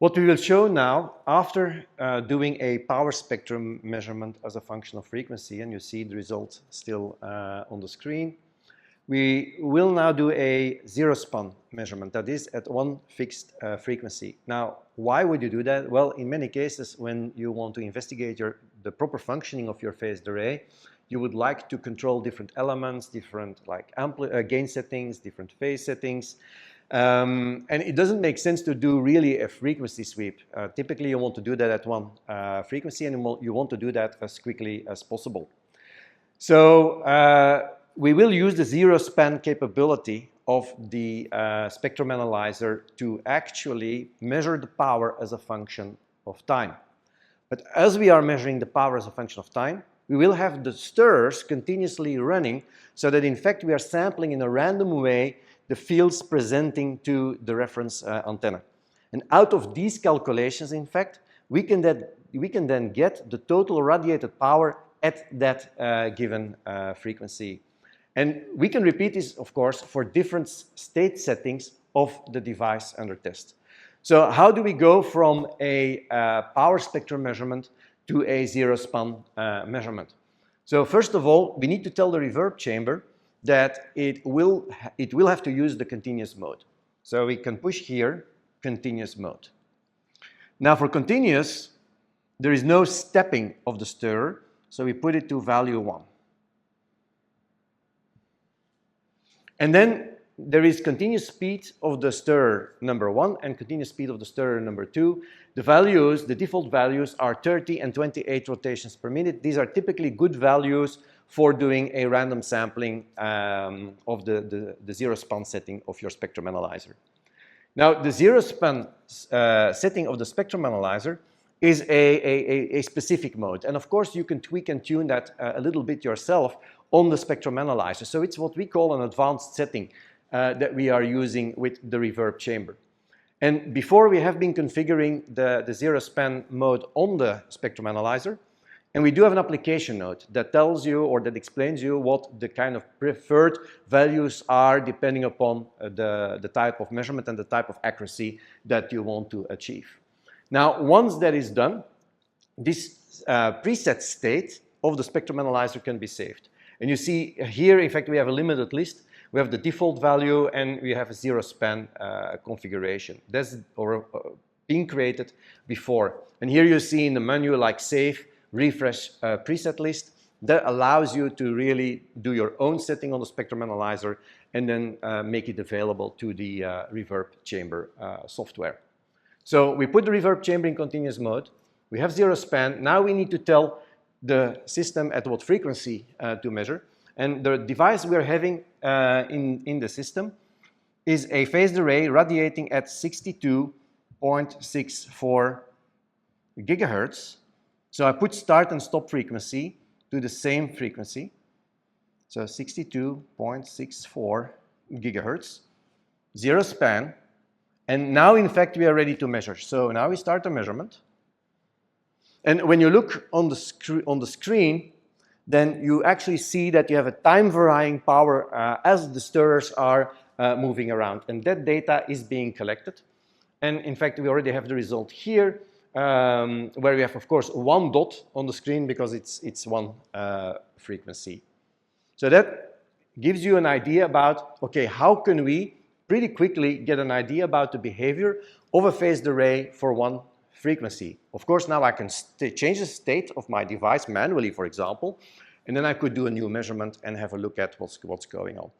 What we will show now, after doing a power spectrum measurement as a function of frequency, and you see the result still on the screen, we will now do a zero-span measurement, that is at one fixed frequency. Now, why would you do that? Well, in many cases, when you want to investigate the proper functioning of your phased array, you would like to control different elements, different like gain settings, different phase settings. And it doesn't make sense to do really a frequency sweep. Typically, you want to do that at one frequency, and you want to do that as quickly as possible. So we will use the zero-span capability of the spectrum analyzer to actually measure the power as a function of time. But as we are measuring the power as a function of time, we will have the stirrers continuously running so that in fact we are sampling in a random way the fields presenting to the reference antenna. And out of these calculations, in fact, we can then get the total radiated power at that given frequency. And we can repeat this, of course, for different state settings of the device under test. So how do we go from a power spectrum measurement to a zero-span measurement? So first of all, we need to tell the reverb chamber that it will have to use the continuous mode. So we can push here, continuous mode. Now for continuous, there is no stepping of the stirrer, so we put it to value 1. And then there is continuous speed of the stirrer number 1 and continuous speed of the stirrer number 2. The values, the default values are 30 and 28 rotations per minute. These are typically good values for doing a random sampling of the zero-span setting of your spectrum analyzer. Now, the zero-span setting of the spectrum analyzer is a specific mode. And of course, you can tweak and tune that a little bit yourself on the spectrum analyzer. So it's what we call an advanced setting that we are using with the reverb chamber. And before we have been configuring the zero-span mode on the spectrum analyzer, and we do have an application note that tells you or that explains you what the kind of preferred values are depending upon the type of measurement and the type of accuracy that you want to achieve. Now, once that is done, this preset state of the spectrum analyzer can be saved. And you see here, in fact, we have a limited list. We have the default value and we have a zero-span configuration. That's being created before. And here you see in the menu like save, refresh preset list. That allows you to really do your own setting on the spectrum analyzer and then make it available to the reverb chamber software. So we put the reverb chamber in continuous mode. We have zero-span. Now we need to tell the system at what frequency to measure. And the device we are having in the system is a phased array radiating at 62.64 gigahertz. So I put start and stop frequency to the same frequency. So 62.64 gigahertz, zero-span. And now, in fact, we are ready to measure. So now we start the measurement. And when you look on the screen, then you actually see that you have a time-varying power as the stirrers are moving around. And that data is being collected. And in fact, we already have the result here, where we have, of course, one dot on the screen because it's one frequency. So that gives you an idea about, okay, how can we pretty quickly get an idea about the behavior of a phased array for one frequency. Of course, now I can change the state of my device manually, for example, and then I could do a new measurement and have a look at what's going on.